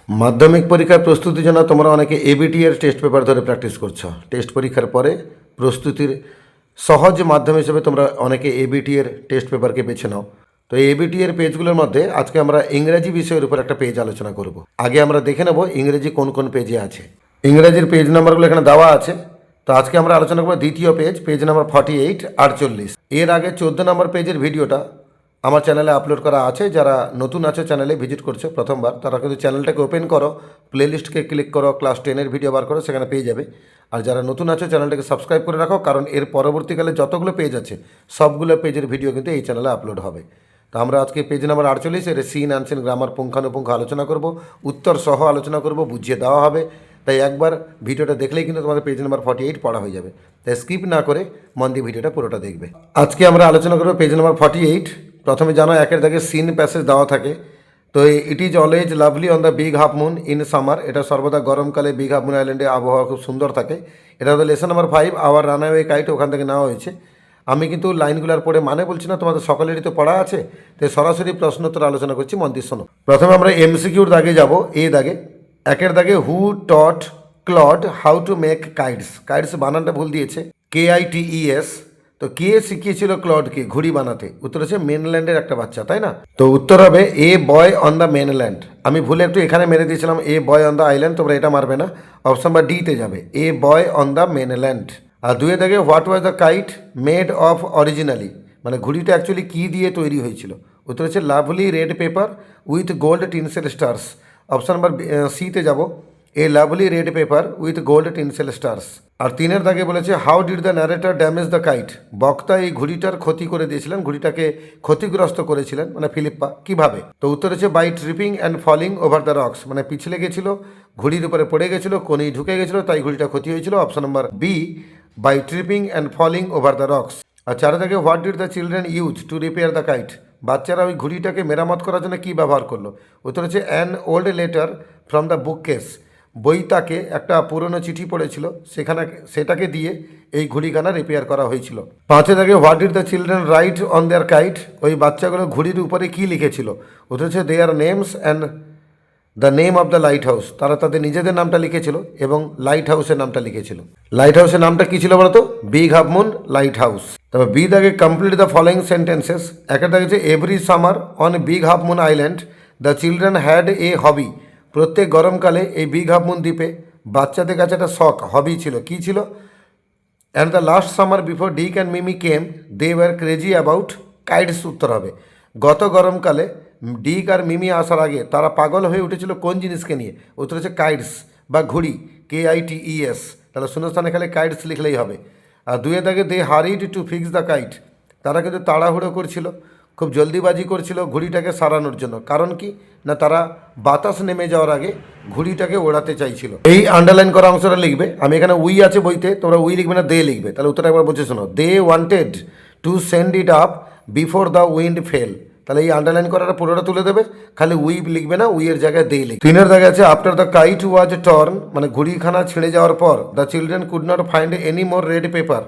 মাধ্যমিক পরীক্ষার প্রস্তুতির জন্য তোমরা অনেকে এবিটি এর টেস্ট পেপার ধরে প্র্যাকটিস করছো। টেস্ট পরীক্ষার পরে প্রস্তুতির সহজ মাধ্যম হিসেবে তোমরা অনেকে এবিটি এর টেস্ট পেপারকে বেছে নাও। তো এই এবিটি এর পেজগুলোর মধ্যে আজকে আমরা ইংরেজি বিষয়ের উপর একটা পেজ আলোচনা করব। আগে আমরা দেখে নেব ইংরেজি কোন কোন পেজে আছে। ইংরেজির পেজ নাম্বারগুলো এখানে দেওয়া আছে। তো আজকে আমরা আলোচনা করব দ্বিতীয় পেজ, পেজ নাম্বার 48 48। এর আগে 14 নম্বর পেজের ভিডিওটা আমার চ্যানেলে আপলোড করা আছে। যারা নতুন আছে চ্যানেলে ভিজিট করছে প্রথমবার, তারা কিন্তু চ্যানেলটাকে ওপেন করো, প্লেলিস্টকে ক্লিক করো, ক্লাস 10-এর ভিডিও বার করো, সেখানে পেয়ে যাবে। আর যারা নতুন আছে চ্যানেলটাকে সাবস্ক্রাইব করে রাখো, কারণ এর পরবর্তীকালে যতগুলো পেজ আছে সবগুলো পেজের ভিডিও কিন্তু এই চ্যানেলে আপলোড হবে। তো আমরা আজকে পেজ নাম্বার 48 এর সিন অ্যানসিন গ্রামার পুঙ্খানুপুঙ্খ আলোচনা করব, উত্তর সহ আলোচনা করব, বুঝিয়ে দেওয়া হবে। তাই একবার ভিডিওটা দেখলেই কিন্তু তোমাদের পেজ নাম্বার 48 পড়া হয়ে যাবে। তাই স্কিপ না করে মন দিয়ে ভিডিওটা পুরোটা দেখবে। আজকে আমরা আলোচনা করব পেজ নাম্বার 48। প্রথমে জানো একের দাগে সিন প্যাসেজ দেওয়া থাকে। তো it is always lovely on the big Half moon in summer. এটা সর্বদা গরমকালে বিগ হাফ মুন আইল্যান্ডে আবহাওয়া খুব সুন্দর থাকে। এটা হলো lesson number 5 our runaway kite, ওখান থেকে নেওয়া হয়েছে। আমি কিন্তু লাইনগুলোর পড়ে মানে বলছি না, তোমাদের সকলেরই তো পড়া আছে। তো সরাসরি প্রশ্নোত্তর আলোচনা করছি, মন দিয়ে শোনো। প্রথমে আমরা এমসিকিউর দাগে যাব। এই দাগে একের দাগে who taught Claude how to make kites. Kites বানানটা ভুল দিয়েছে, KITES। তো কে শিখিয়েছিল ক্লডকে ঘুড়ি বানাতে? উত্তর হচ্ছে মেনল্যান্ডের একটা বাচ্চা, তাই না? তো উত্তর হবে এ বয় অন দ্য মেনল্যান্ড। আমি ভুলে একটু এখানে মেরে দিয়েছিলাম এ বয় অন দ্য আইল্যান্ড, তোমরা এটা মারবে না। অপশন বা ডিতে যাবে, এ বয় অন দ্য মেনল্যান্ড। আর দুয়ে দেখে what was the kite made of originally, মানে ঘুড়িটা অ্যাকচুয়ালি কী দিয়ে তৈরি হয়েছিল? উত্তর হচ্ছে lovely red paper with gold tinsel stars. Option number সিতে যাব, a lovely red paper with gold tinsel stars. আর তিনের দাগে বলেছে how did the narrator damage the kite. বক্তা এই ঘুড়িটার ক্ষতি করে দিয়েছিলেন, ঘুড়িটাকে ক্ষতিগ্রস্ত করেছিলেন মানে ফিলিপ্পা, কিভাবে? তো উত্তর হচ্ছে by tripping and falling over the rocks, মানে পিছলে গেছিল, ঘুড়ির উপরে পড়ে গেছিল, কোনি ঢুকে গেছিল, তাই ঘুড়িটা ক্ষতি হয়েছিল। Option number B, by tripping and falling over the rocks. আর চার দাগে what did the children use to repair the kite. বাচ্চারা ওই ঘুড়িটাকে মেরামত করার জন্য কী ব্যবহার করলো? উত্তর হচ্ছে an old letter from the book case. বই তাকে একটা পুরনো চিঠি পড়েছিল, সেটাকে দিয়ে এই ঘুড়িখানা রিপেয়ার করা হয়েছিল। পাঁচে থাকে what did the children right on their kite. ওই বাচ্চাগুলো ঘুড়ির উপরে কী লিখেছিল? ওটা হচ্ছে their names and the name of the light house. তারা তাদের নিজেদের নামটা লিখেছিল এবং লাইট হাউসের নামটা লিখেছিল। লাইট হাউসের নামটা কী ছিল বলতো? Big Half Moon lighthouse. তবে বি দাগে কমপ্লিট দ্য ফলোয়িং সেন্টেন্সেস। একটা দাগে হচ্ছে every summer on Big Half Moon Island the children had a hobby. প্রত্যেক গরমকালে এই বিগ হাফ মুন দ্বীপে বাচ্চাদের কাছে একটা শখ, হবি ছিল। কী ছিল? And the last summer before Dick and Mimi came they were crazy about kites. উত্তর হবে গত গরমকালে ডিক আর মিমি আসার আগে তারা পাগল হয়ে উঠেছিল কোন জিনিসকে নিয়ে? উত্তর হচ্ছে কাইটস বা ঘুড়ি, KITES। তাহলে শূন্যস্থানে খালি কাইটস লিখলেই হবে। আর দুয়ে দাগে they hurried to fix the kite. তারা কিন্তু তাড়াহুড়ো করছিল, খুব জলদিবাজি করছিল ঘুড়িটাকে সারানোর জন্য। কারণ কি না, তারা বাতাস নেমে যাওয়ার আগে ঘুড়িটাকে ওড়াতে চাইছিল। এই আন্ডারলাইন করা অংশটা লিখবে। আমি এখানে উই আছে বইতে, তোমরা উই লিখবে না, দে লিখবে। তাহলে উত্তরটা একবার বুঝে শোনো, they wanted to send it up before the wind fell. তাহলে এই আন্ডারলাইন করাটা পুরোটা তুলে দেবে, খালি উই লিখবে না, উইয়ের জায়গায় দে লিখবে। তিনের জায়গায় আছে after the kite was torn, মানে ঘুড়িখানা ছিঁড়ে যাওয়ার পর the children could not find any more red paper.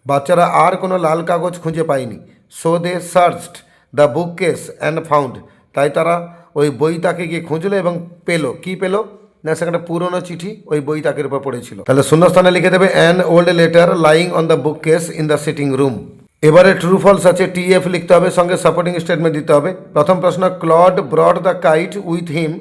বাচ্চারা আর কোনো লাল কাগজ খুঁজে পায়নি। So they searched the book case and found. তাই তারা ওই বই তাকে গিয়ে খুঁজলো এবং পেলো। কি পেলো না, সেখানে পুরনো চিঠি ওই বই তাকের উপর পড়েছিল। তাহলে শূন্যস্থানে লিখে দেবে an old letter lying on the book case in the sitting room. এবারে ট্রু ফলস আছে, TF লিখতে হবে, সঙ্গে সাপোর্টিং স্টেটমেন্ট দিতে হবে। প্রথম প্রশ্ন, Claude brought the kite with him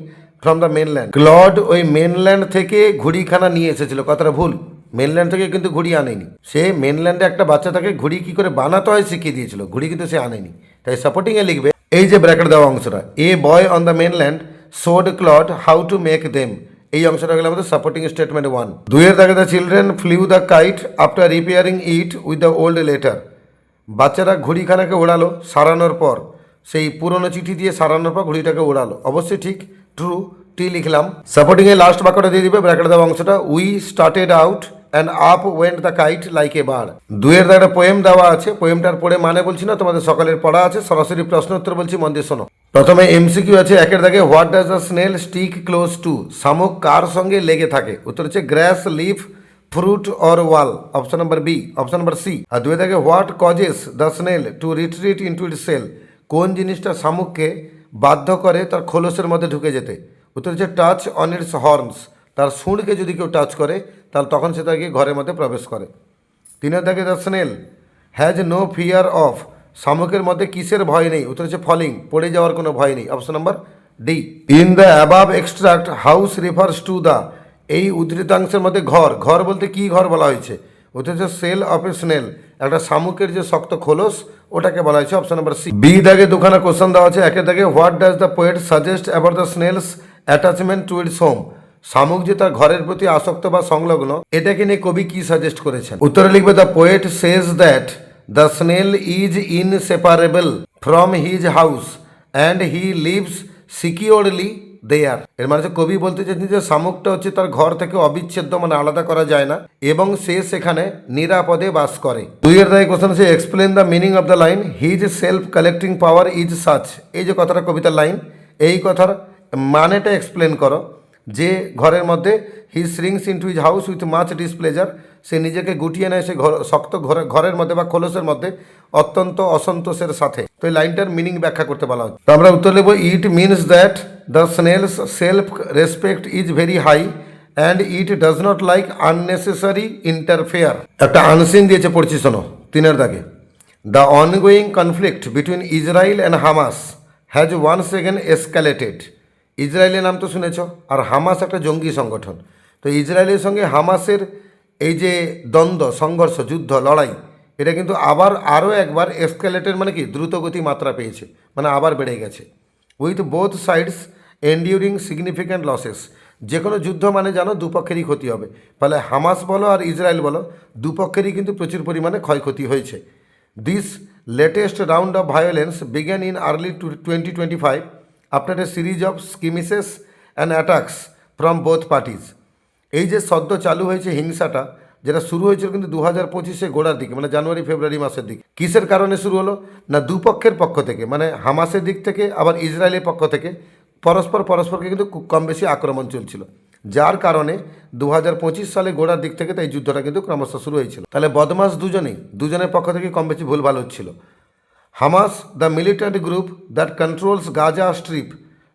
from the mainland. Claude ওই মেনল্যান্ড থেকে ঘুড়িখানা নিয়ে এসেছিল, কথাটা ভুল। মেনল্যান্ড থেকে কিন্তু ঘুড়ি আনেনি সে। মেনল্যান্ডে একটা বাচ্চা তাকে ঘুড়ি কী করে বানাতে হয় শিখিয়ে দিয়েছিল, ঘুড়ি কিন্তু সে আনেনি। তাই সাপোর্টিংয়ে লিখবে এই যে ব্র্যাকেট দেওয়া অংশটা, a boy on the mainland showed Claude how to make them. এই অংশটা গেলে আমাদের সাপোর্টিং স্টেটমেন্ট 1। দুইয়ের দাগে the children flew the kite after repairing it with the old letter. বাচ্চারা ঘুড়িখানাকে ওড়ালো সারানোর পর, সেই পুরনো চিঠি দিয়ে সারানোর পর ঘুড়িটাকে ওড়ালো। অবশ্যই ঠিক, ট্রু, টি লিখলাম। সাপোর্টিংয়ে লাস্ট বাক্যটা দিয়ে দিবে ব্র্যাকেট দেওয়া অংশটা, we started out and up went the kite like a bird. দুইয়ের দাগে একটা পোয়েম দেওয়া আছে, পোয়েমটার পড়ে মানে বলছি না, তোমাদের সকলের পড়া আছে, সরাসরি প্রশ্ন উত্তর বলছি, মন দিয়ে শোনো। প্রথমে MCQ আছে একের দাগে what does the snail stick close to. শামুক কার সঙ্গে লেগে থাকে? উত্তর হচ্ছে grass, leaf, fruit or wall. Option number B, option number C. আর দুই থেকে what causes the snail to retreat into its shell. কোন জিনিসটা শামুককে বাধ্য করে তার খোলসের মধ্যে ঢুকে যেতে? উত্তর হচ্ছে টাচ অন ইটস হর্নস, তার শুঁড়কে যদি কেউ টাচ করে তাহলে তখন সে তাকে ঘরের মধ্যে প্রবেশ করে। 3 দাগে the snail has no fear of, শামুকের মধ্যে কিসের ভয় নেই? উত্তর হচ্ছে ফলিং, পড়ে যাওয়ার কোনো ভয় নেই। Option number D. In the above extract house refers to the, এই উদ্ধৃতাংশের মধ্যে ঘর, ঘর বলতে কি ঘর বলা হয়েছে? ওটা হচ্ছে সেল অফ এ স্নেল, একটা শামুকের যে শক্ত খোলস ওটাকে বলা হয়েছে। Option number C. বি দাগে দুখানা কোশ্চেন দেওয়া আছে। একের দাগে what does the poet suggest about the snails attachment to its home, শামুক যে তার ঘরের প্রতি আসক্ত বা সংলগ্ন, এটাকে নিয়ে কবি কি সাজেস্ট করেছেন? উত্তরে লিখবে the poet says that the snail is inseparable from his house and he lives securely there. এর মানে হচ্ছে কবি বলতে চাইছেন যে শামুকটা হচ্ছে তার ঘর থেকে অবিচ্ছেদ্য, মানে আলাদা করা যায় না, এবং সে সেখানে নিরাপদে বাস করে। 2 এর দাগে কোশ্চেন আছে explain the meaning of the line his self collecting power is such. এই যে কথাটা কবিতার লাইন, এই কথার মানেটা এক্সপ্লেন করো। যে ঘরের মধ্যে he shrinks into his house with much displeasure, সে নিজেকে গুটিয়ে নেয় সে শক্ত ঘরের মধ্যে বা খোলসের মধ্যে অত্যন্ত অসন্তোষের সাথে। তো এই লাইনটার মিনিং ব্যাখ্যা করতে বলা হচ্ছে। তো আমরা উত্তর নেব it means that the snail's self respect is very high and it does not like unnecessary interfere. একটা আনসিন দিয়েছে, পড়ছি শোনো। 3 এর দাগে the ongoing conflict between Israel and Hamas has once again escalated. ইসরায়েলের নাম তো শুনেছ, আর হামাস একটা জঙ্গি সংগঠন। তো ইসরায়েলের সঙ্গে হামাসের এই যে দ্বন্দ্ব, সংঘর্ষ, যুদ্ধ, লড়াই, এটা কিন্তু আবার আরও একবার এসকালেটেড, মানে কি দ্রুতগতি মাত্রা পেয়েছে, মানে আবার বেড়ে গেছে। With both sides enduring significant losses. যে কোনো যুদ্ধ মানে জানো দুপক্ষেরই ক্ষতি হবে, ফলে হামাস বলো আর ইসরায়েল বলো দুপক্ষেরই কিন্তু প্রচুর পরিমাণে ক্ষয়ক্ষতি হয়েছে। This latest round of violence began in early 2025 after a series of skirmishes and attacks from both parties. এই যে সদ্য চালু হয়েছে হিংসাটা, যেটা শুরু হয়েছিল কিন্তু 2025 গোড়ার দিকে, মানে জানুয়ারি ফেব্রুয়ারি মাসের দিকে। কিসের কারণে শুরু হলো? না দুপক্ষের পক্ষ থেকে, মানে হামাসের দিক থেকে আবার ইসরায়েলের পক্ষ থেকে পরস্পরকে কিন্তু কম বেশি আক্রমণ চলছিল, যার কারণে 2025 সালে গোড়ার দিক থেকে এই যুদ্ধটা কিন্তু ক্রমশ শুরু হয়েছিল। তাহলে বদমাস দুজনের পক্ষ থেকে কম বেশি ভুলভাল হচ্ছিল। Hamas, the militant group that controls Gaza Strip,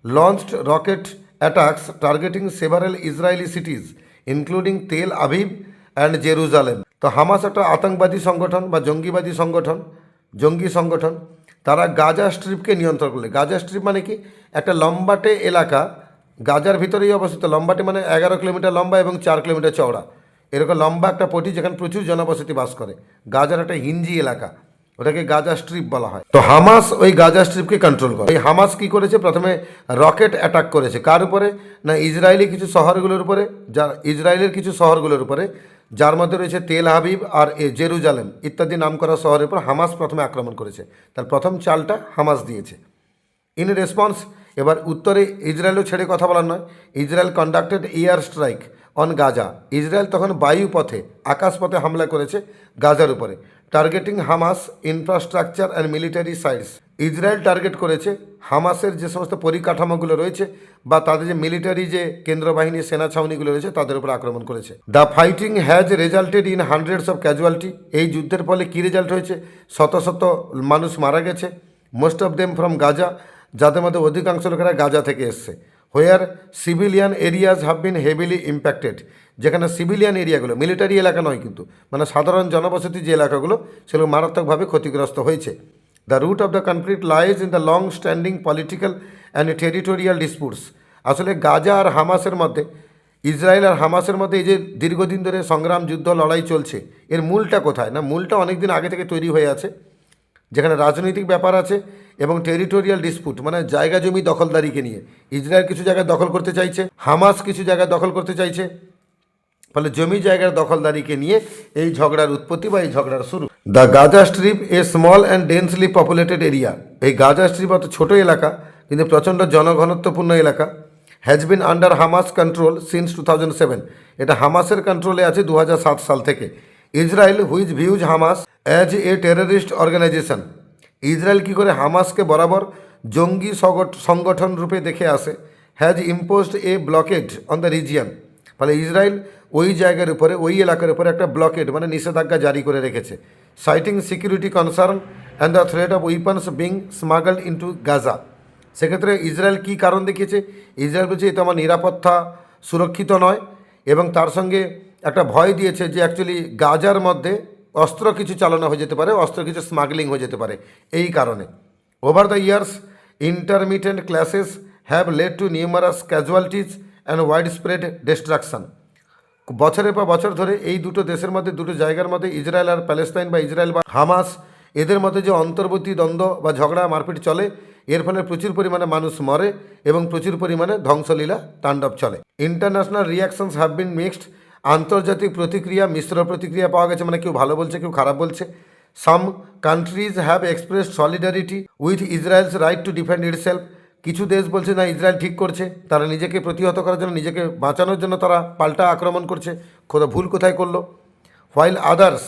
launched rocket attacks targeting several Israeli cities, including Tel Aviv and Jerusalem. তো হামাস একটা আতঙ্কবাদী সংগঠন বা জঙ্গি সংগঠন। তারা গাজা স্ট্রিপকে নিয়ন্ত্রণ করলে। গাজা স্ট্রিপ মানে কি? একটা লম্বাটে এলাকা, গাজার ভিতরেই অবস্থিত। লম্বাটে মানে 11 কিলোমিটার লম্বা এবং 4 কিলোমিটার চওড়া, এরকম লম্বা একটা পটি যেখানে প্রচুর জনবসতি বাস করে। গাজার একটা হিঞ্জি এলাকা, ওটাকে গাজা স্ট্রিপ বলা হয়। তো হামাস ওই গাজা স্ট্রিপকে কন্ট্রোল করে। এই হামাস কি করেছে? প্রথমে রকেট অ্যাটাক করেছে। কার উপরে? না ইসরায়েলের কিছু শহরগুলোর উপরে, যার মধ্যে রয়েছে তেল আবিব আর জেরুজালেম ইত্যাদি নামকরা শহরের উপর হামাস প্রথমে আক্রমণ করেছে। তার প্রথম চালটা হামাস দিয়েছে। ইন রেসপন্স, এবার উত্তরে ইসরায়েলও ছেড়ে কথা বলার নয়, Israel conducted air strike on Gaza. Israel তখন বায়ুপথে, আকাশপথে হামলা করেছে গাজার উপরে, targeting Hamas infrastructure and military sites. Israel target করেছে হামাসের যে সমস্ত পরিকাঠামোগুলো রয়েছে বা তাদের যে মিলিটারি যে কেন্দ্রবাহিনী সেনা ছাউনিগুলো রয়েছে তাদের উপর আক্রমণ করেছে। The fighting has resulted in hundreds of casualty. এই যুদ্ধের ফলে কী রেজাল্ট হয়েছে? শত শত মানুষ মারা গেছে। Most of them from Gaza, যাদের মধ্যে অধিকাংশ লোকেরা গাজা থেকে এসছে। Where civilian areas have been heavily impacted, যেখানে সিভিলিয়ান এরিয়াগুলো, মিলিটারি এলাকা নয় কিন্তু, মানে সাধারণ জনবসতি যে এলাকাগুলো, সেগুলো মারাত্মকভাবে ক্ষতিগ্রস্ত হয়েছে। The root of the conflict lies in the long standing political and territorial disputes. আসলে গাজা আর হামাসের মধ্যে, ইসরায়েল আর হামাসের মধ্যে এই যে দীর্ঘদিন ধরে সংগ্রাম, যুদ্ধ, লড়াই চলছে, এর মূলটা কোথায়? না মূলটা অনেক দিন আগে থেকে তৈরি হয়ে আছে, যেখানে রাজনৈতিক ব্যাপার আছে এবং টেরিটোরিয়াল ডিসপুট, মানে জায়গা জমি দখলদারিকে নিয়ে। ইসরায়েল কিছু জায়গায় দখল করতে চাইছে, হামাস কিছু জায়গায় দখল করতে চাইছে, ফলে জমি জায়গার দখলদারিকে নিয়ে এই ঝগড়ার উৎপত্তি বা এই ঝগড়ার শুরু। The Gaza strip a small and densely populated area. এই গাজা স্ট্রিপ অত ছোট এলাকা কিন্তু প্রচণ্ড জনঘনত্বপূর্ণ এলাকা। Has been under Hamas control since 2007। এটা হামাসের কন্ট্রোলে আছে 2007 সাল থেকে। Israel which views Hamas as a terrorist organisation. Israel কী করে হামাসকে বরাবর জঙ্গি সংগঠন রূপে দেখে আসে। Has imposed a blockade on the region. ফলে ইসরায়েল ওই জায়গার উপরে, ওই এলাকার উপরে একটা ব্লকেড মানে নিষেধাজ্ঞা জারি করে রেখেছে। Citing security concern and the threat of weapons being smuggled into Gaza. সেক্ষেত্রে ইসরায়েল কী কারণ দেখিয়েছে? ইসরায়েল বলছে এতে আমার নিরাপত্তা সুরক্ষিত নয়, এবং তার সঙ্গে একটা ভয় দিয়েছে যে অ্যাকচুয়ালি গাজার মধ্যে অস্ত্র কিছু চালানো হয়ে যেতে পারে, অস্ত্র কিছু স্মাগলিং হয়ে যেতে পারে। এই কারণে over the years intermittent clashes have led to numerous casualties and wide spread destruction. বছরের পর বছর ধরে এই দুটো দেশের মধ্যে, দুটো জায়গার মধ্যে, ইসরায়েল আর প্যালেস্তাইন বা ইসরায়েল বা হামাস, এদের মধ্যে যে অন্তর্বর্তী দ্বন্দ্ব বা ঝগড়া মারপিট চলে, এর ফলে প্রচুর পরিমাণে মানুষ মরে এবং প্রচুর পরিমাণে ধ্বংসলীলা তাণ্ডব চলে। International reactions have been mixed. আন্তর্জাতিক প্রতিক্রিয়া মিশ্র প্রতিক্রিয়া পাওয়া গেছে, মানে কেউ ভালো বলছে, কেউ খারাপ বলছে। Some countries have expressed solidarity with Israel's right to defend itself. কিছু দেশ বলছে না, ইসরায়েল ঠিক করছে, তারা নিজেকে প্রতিহত করার জন্য, নিজেকে বাঁচানোর জন্য তারা পাল্টা আক্রমণ করছে, ভুল কোথায় করলো। হোয়াইল আদার্স,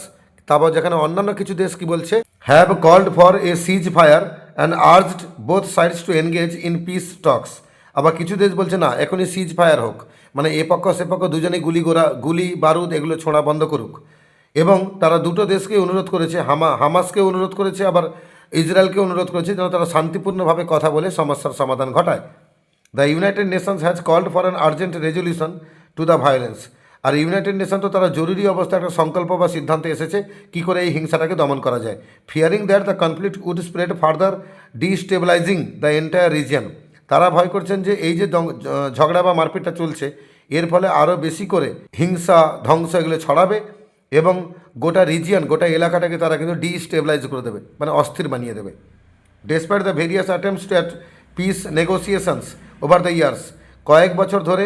তারপর যেখানে অন্যান্য কিছু দেশ কি বলছে, have called for a ceasefire and urged both sides to engage in peace talks. আবার কিছু দেশ বলছে না, এখনই সিজ ফায়ার হোক, মানে এ পক্ষ সে পক্ষ দুজনেই গুলি বারুদ এগুলো ছোঁড়া বন্ধ করুক। এবং তারা দুটো দেশকে অনুরোধ করেছে, হামাসকে অনুরোধ করেছে, আবার ইসরায়েলকে অনুরোধ করেছে যেন তারা শান্তিপূর্ণভাবে কথা বলে সমস্যার সমাধান ঘটায়। The United Nations has called for an urgent resolution to the violence. আর ইউনাইটেড নেশন তো তারা জরুরি অবস্থায় একটা সংকল্প বা সিদ্ধান্তে এসেছে কী করে এই হিংসাটাকে দমন করা যায়। Fearing that the conflict would spread further destabilising the entire region. তারা ভয় করছেন যে এই যে ঝগড়া বা মারপিটটা চলছে, এর ফলে আরও বেশি করে হিংসা ধ্বংস এগুলো ছড়াবে এবং গোটা রিজিয়ন, গোটা এলাকাটাকে তারা কিন্তু ডিস্টেবিলাইজ করে দেবে, মানে অস্থির বানিয়ে দেবে। Despite the various attempts to at peace negotiations over the years. কয়েক বছর ধরে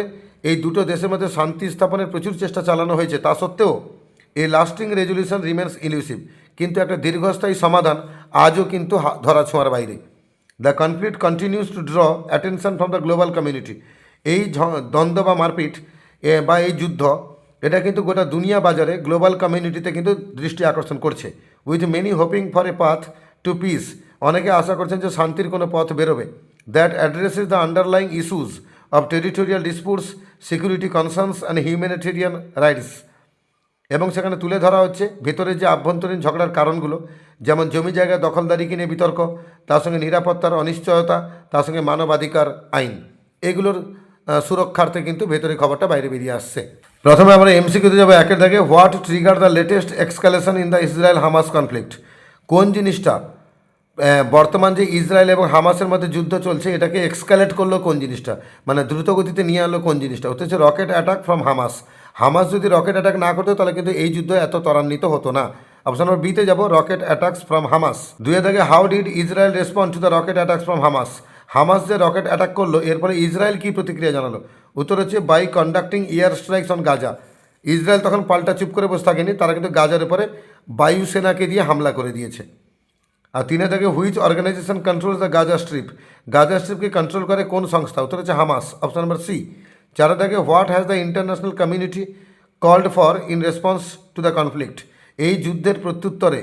এই দুটো দেশের মধ্যে শান্তি স্থাপনের প্রচুর চেষ্টা চালানো হয়েছে, তা সত্ত্বেও এই লাস্টিং রেজলিউশন রিমেন্স ইলিউসিভ। কিন্তু একটা দীর্ঘস্থায়ী সমাধান আজও কিন্তু ধরা ছোঁয়ার বাইরে। The conflict continues to draw attention from the global community. এই দ্বন্দ্ব বা মারপিট বা এই যুদ্ধ, এটা কিন্তু গোটা দুনিয়া বাজারে গ্লোবাল কমিউনিটিতে কিন্তু দৃষ্টি আকর্ষণ করছে। With many hoping for a path to peace. অনেকে আশা করছেন যে শান্তির কোনো পথ বেরোবে। That addresses the underlying issues of territorial disputes, security concerns and humanitarian rights. এবং সেখানে তুলে ধরা হচ্ছে ভেতরের যে আভ্যন্তরীণ ঝগড়ার কারণগুলো, যেমন জমি জায়গা দখলদারিকে নিয়ে বিতর্ক, তার সঙ্গে নিরাপত্তার অনিশ্চয়তা, তার সঙ্গে মানবাধিকার আইন, এগুলোর সুরক্ষার্থে কিন্তু ভেতরে খবরটা বাইরে বেরিয়ে আসছে। প্রথমে আমরা এমসিকিউতে যাবো একের দাগে। What trigger the latest escalation in the Israel Hamas conflict. কোন জিনিসটা বর্তমান যে ইসরায়েল এবং হামাসের মধ্যে যুদ্ধ চলছে এটাকে এক্সকালেট করলো, কোন জিনিসটা মানে দ্রুত গতিতে নিয়ে আনলো, কোন জিনিসটা হচ্ছে rocket attack from Hamas. Hamas যদি রকেট অ্যাটাক না করতো তাহলে কিন্তু এই যুদ্ধ এত ত্বরান্বিত হতো না। অপশন নম্বর বিতে যাবো, রকেট অ্যাটাকস ফ্রম হামাস। দুয়ে দাগে, how did Israel respond to the rocket attacks from Hamas. Hamas যে রকেট অ্যাটাক করলো এর ফলে ইসরায়েল কী প্রতিক্রিয়া জানালো? উত্তর হচ্ছে by conducting air strikes on Gaza. Israel তখন পাল্টা চুপ করে বসে থাকেনি, তারা কিন্তু গাজার উপরে বায়ুসেনাকে দিয়ে হামলা করে দিয়েছে। আর তিনে থেকে, which organisation control the Gaza Strip. Gaza স্ট্রিপকে কন্ট্রোল করে কোন সংস্থা? উত্তর হচ্ছে হামাস, অপশন নম্বর সি। চারে থেকে, what has the international community called for in response to the conflict. এই যুদ্ধের প্রত্যুত্তরে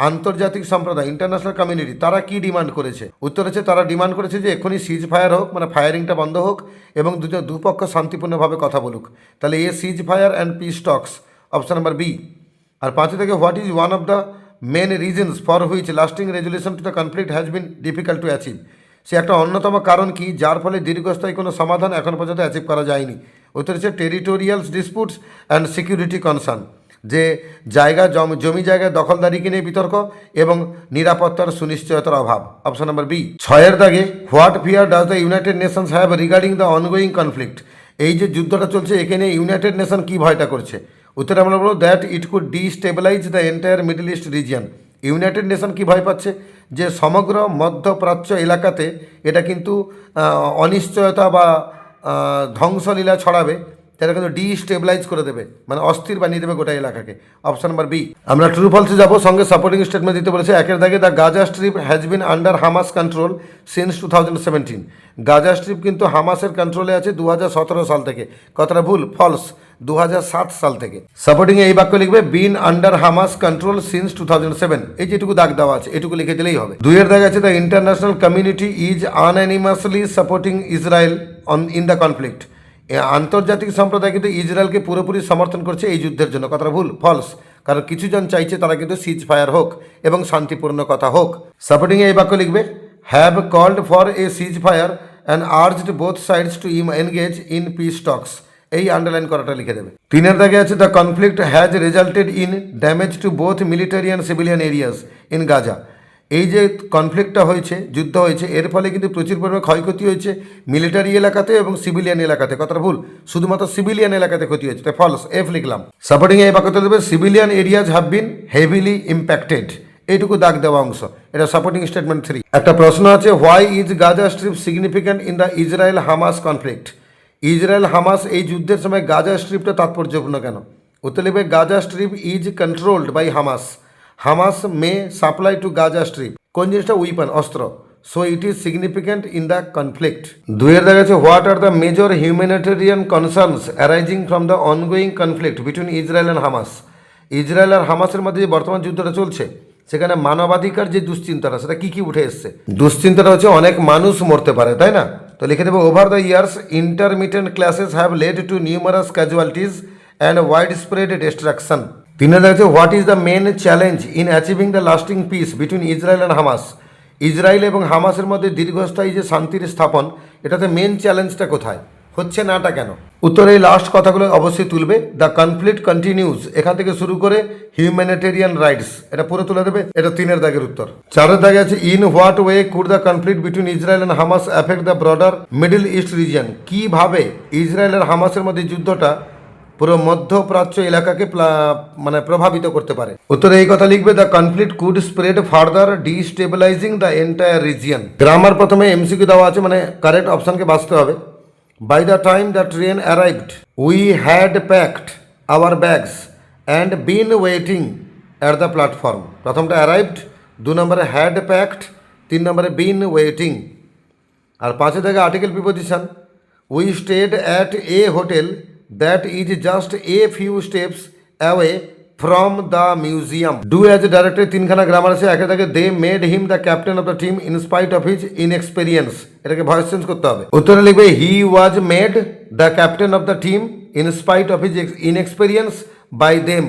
আন্তর্জাতিক সম্প্রদায়, ইন্টারন্যাশনাল কমিউনিটি, তারা কি ডিমান্ড করেছে? উত্তর হচ্ছে তারা ডিমান্ড করেছে যে এক্ষুনি সিজ ফায়ার হোক, মানে ফায়ারিংটা বন্ধ হোক এবং দুপক্ষ শান্তিপূর্ণভাবে কথা বলুক। তাহলে a ceasefire and peace talks, option number B. আর পাঁচে থেকে, what is one of the main reasons for which lasting resolution to the conflict has been difficult to achieve. সে একটা অন্যতম কারণ কি যার ফলে দীর্ঘস্থায়ী কোনো সমাধান এখন পর্যন্ত অ্যাচিভ করা যায়নি? উত্তর হচ্ছে টেরিটোরিয়ালস ডিসপুটস অ্যান্ড সিকিউরিটি কনসার্ন। যে জমি জায়গায় দখলদারিকে নিয়ে বিতর্ক এবং নিরাপত্তার সুনিশ্চয়তার অভাব, অপশন নম্বর বি। ছয়ের দাগে, what fear does the United Nations have regarding the ongoing conflict. এই যে যুদ্ধটা চলছে একে নিয়ে ইউনাইটেড নেশন কী ভয়টা করছে? উত্তরে আমরা বলবো that it could destabilise the entire Middle East region. United Nation কী ভয় পাচ্ছে? যে সমগ্র মধ্যপ্রাচ্য এলাকাতে এটা কিন্তু অনিশ্চয়তা বা ধ্বংসলীলা ছড়াবে, তারা কিন্তু ডিস্টেবিলাইজ করে দেবে, মানে অস্থির বানিয়ে দেবে গোটা এলাকাকে, অপশন নাম্বার বি। আমরা ট্রু ফলসে যাবো, সঙ্গে সাপোর্টিং স্টেটমেন্ট দিতে বলেছে। একের দাগে, the Gaza strip has been under Hamas control since 2017। Gaza strip কিন্তু হামাসের কন্ট্রোলে আছে 2017 সাল থেকে। কথাটা ভুল, ফলস, 2007 সাল থেকে। সাপোর্টিংয়ে এই বাক্য লিখবে, বিন আন্ডার হামাস কন্ট্রোল সিন্স 2007। এই যেটুকু দাগ দেওয়া আছে এটুকু লিখে দিলেই হবে। দুইয়ের দাগ আছে, the international community is unanimously supporting Israel in the conflict. আন্তর্জাতিক সম্প্রদায় কিন্তু ইসরায়েলকে পুরোপুরি সমর্থন করছে এই যুদ্ধের জন্য। কথাটা ভুল, ফলস, কারণ কিছুজন চাইছে তারা কিন্তু সিজ ফায়ার হোক এবং শান্তিপূর্ণ কথা হোক। সাপোর্টিংয়ে এই বাক্য লিখবে, have called for a ceasefire and urged both sides to engage in peace talks. এই আন্ডারলাইন করাটা লিখে দেবে। 3 দাগে আছে the conflict has resulted in damage to both military and civilian areas in Gaza. এই যে কনফ্লিক্টটা হয়েছে, যুদ্ধ হয়েছে, এর ফলে কিন্তু প্রচুর পরিমাণে ক্ষয়ক্ষতি হয়েছে মিলিটারি এলাকাতে এবং সিভিলিয়ান এলাকাতে। কথাটা ভুল, শুধুমাত্র সিভিলিয়ান এলাকাতে ক্ষতি হয়েছে, তাই ফলস, এফ লিখলাম। সাপোর্টিং এই বাক্যতে দেবে civilian areas have been heavily impacted, এইটুকু দাগ দেওয়া অংশ, এটা সাপোর্টিং স্টেটমেন্ট 3। একটা প্রশ্ন আছে, why is Gaza Strip significant in the Israel Hamas conflict. Israel Hamas এই যুদ্ধের সময় গাজা স্ট্রিপটা তাৎপর্যপূর্ণ কেন? উত্তর লিখবে Gaza Strip is controlled by Hamas. Hamas may supply to Gaza Strip কোন জিনিসটা? উইপন, অস্ত্র। So it is significant in the conflict. 2 দেখা যাচ্ছে, what are the major humanitarian concerns arising from the ongoing conflict between Israel and Hamas. Israel আর হামাসের মধ্যে যে বর্তমান যুদ্ধটা চলছে সেখানে মানবাধিকার যে দুশ্চিন্তাটা, সেটা কি কি উঠে এসছে? দুশ্চিন্তাটা হচ্ছে অনেক মানুষ মরতে পারে, তাই না? তো লিখে দেবো, over the years intermittent clashes have led to numerous casualties and wide spread destruction. 3 দেখা যাচ্ছে, what is the main challenge in achieving the lasting peace between Israel and Hamas. Israel এবং হামাসের মধ্যে দীর্ঘস্থায়ী যে শান্তির স্থাপন, এটাতে মেন চ্যালেঞ্জটা কোথায় হচ্ছে নাটা কেন? উত্তরে এই লাস্ট কথাগুলো অবশ্যই তুলবে। দ্য কনফ্লিক্ট কন্টিনিউজ, এখান থেকে শুরু করে হিউম্যানিটেরিয়ান রাইটস, এটা পুরো তুলে দেবে। এটা 3 দাগের উত্তর। 4 দাগে আছে, in what way could the conflict between Israel and Hamas affect the broader middle East region. কিভাবে ইসরায়েল আর হামাসের মধ্যে যুদ্ধটা পুরো মধ্যপ্রাচ্য এলাকাকে মানে প্রভাবিত করতে পারে? উত্তরে এই কথা লিখবে, the conflict could spread further destabilising the entire region. Grammar প্রথমে এমসিকিউ দেওয়া আছে, মানে কারেক্ট অপশনকে বাঁচতে হবে। By the time the train arrived, we had packed our bags and been waiting at the platform. প্রথমটা arrived, 2 নম্বরে had packed, 3 নম্বরে been waiting। আর 5 থেকে article preposition, we stayed at a hotel that is just a few steps away from the museum. Do as directed, 3খানা grammar আছে। 1 থেকে they made him the captain of the team in spite of his inexperience, এটাকে voice change করতে হবে। উত্তরে লিখবে, he was made the captain of the team in spite of his inexperience by them,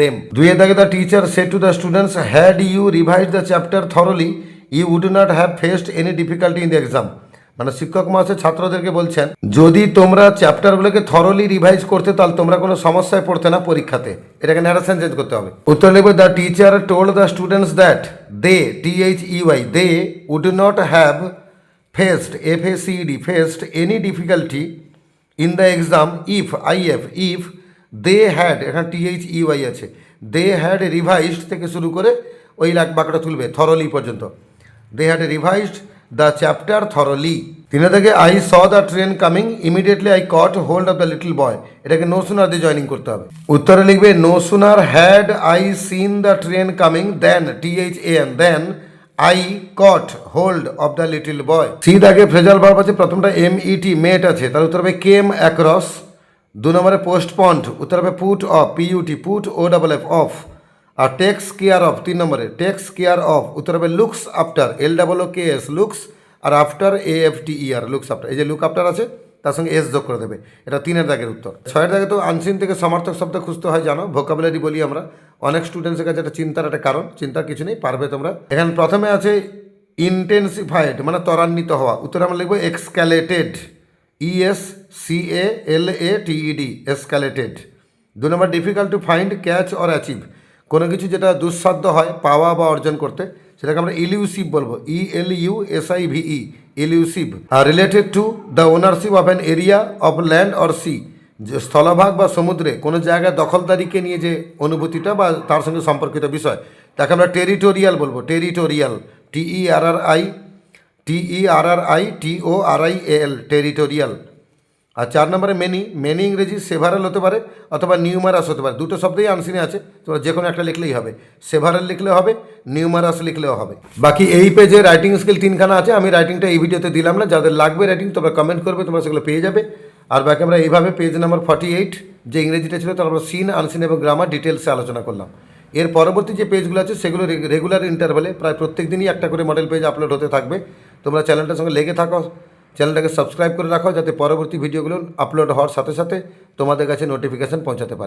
them. 2 থেকে the teacher said to the students, had you revised the chapter thoroughly you would not have faced any difficulty in the exam. মানে শিক্ষক মহাশয় ছাত্রদেরকে বলছেন, যদি তোমরা চ্যাপ্টারগুলোকে thoroughly revise করতে তাহলে তোমরা কোনো সমস্যায় পড়তে না পরীক্ষাতে। এটাকে ন্যারেশন চেঞ্জ করতে হবে। উত্তর লিখবে, the teacher told the students that they they would not have faced faced any difficulty in the exam if they had, এখানে আছে, দে হ্যাড রিভাইজড থেকে শুরু করে ওই বাক্যটা তুলবে থরলি পর্যন্ত। They had revised the chapter thoroughly। 3 থেকে, I saw the train coming immediately I caught hold of the little boy, এটাকে no sooner দিয়ে জয়েনিং করতে হবে। উত্তরে লিখবে, no sooner had I seen the train coming then I caught hold of the little boy। 3 দাগে phrasal verb আছে, প্রথমটা met আছে, তার উত্তর হবে came across। 2 নম্বরে postponed, উত্তর হবে put off। আর টেক্স কেয়ার অফ 3 নম্বরে, টেক্স কেয়ার অফ, উত্তর হবে লুকস আফটার, LOOKS লুকস, আর আফটার AFTER লুকস আফটার। এই যে লুক আফটার আছে তার সঙ্গে এস যোগ করে দেবে, এটা 3 দাগের উত্তর। 6 দাগে তো আনসিন থেকে সমার্থক শব্দ খুঁজতে হয়, জানো, ভোকাবুলারি বলি আমরা। অনেক স্টুডেন্টসের কাছে এটা চিন্তার একটা কারণ, চিন্তার কিছু নেই, পারবে তোমরা। এখানে প্রথমে আছে ইন্টেন্সিফাইড, মানে ত্বরান্বিত হওয়া, উত্তরে আমরা লিখবো এক্সক্যালেটেড, ESCALATED এসক্যালেটেড। 2 number, difficult to find, catch or achieve, কোনো কিছু যেটা দুঃসাধ্য হয় পাওয়া বা অর্জন করতে, সেটাকে আমরা ইলিউসিভ বলবো, ELUSIVE ইলিউসিভ। আর related to the ownership of an area of land or sea, যে স্থলভাগ বা সমুদ্রে কোনো জায়গায় দখলদারিকে নিয়ে যে অনুভূতিটা বা তার সঙ্গে সম্পর্কিত বিষয়, তাকে আমরা টেরিটোরিয়াল বলবো, টেরিটোরিয়াল, TERRITORIAL টেরিটোরিয়াল। আর 4 নম্বরে মেনি ইংরেজি সেভারাল হতে পারে অথবা নিউমারাস হতে পারে, দুটো শব্দই আনসিনে আছে, তোমরা যে কোনো একটা লিখলেই হবে, সেভারাল লিখলেও হবে, নিউমারাস লিখলেও হবে। বাকি এই পেজে রাইটিং স্কিল 3খানা আছে, আমি রাইটিংটা এই ভিডিওতে দিলাম না, যাদের লাগবে রাইটিং তোমরা কমেন্ট করবে, তোমরা সেগুলো পেয়ে যাবে। আর বাকি আমরা এইভাবে পেজ নাম্বার 48 যে ইংরেজিটা ছিল তার আমরা সিন, আনসিন এবং গ্রামার ডিটেলসে আলোচনা করলাম। এর পরবর্তী যে পেজগুলো আছে সেগুলো রেগুলার ইন্টারভ্যালে প্রায় প্রত্যেক দিনই একটা করে মডেল পেজ আপলোড হতে থাকবে। তোমরা চ্যানেলটার সঙ্গে লেগে থাকো, চ্যানেলটাকে সাবস্ক্রাইব করে রাখো, যাতে পরবর্তী ভিডিওগুলো আপলোড হওয়ার সাথে সাথে তোমাদের কাছে নোটিফিকেশান পৌঁছাতে পারে।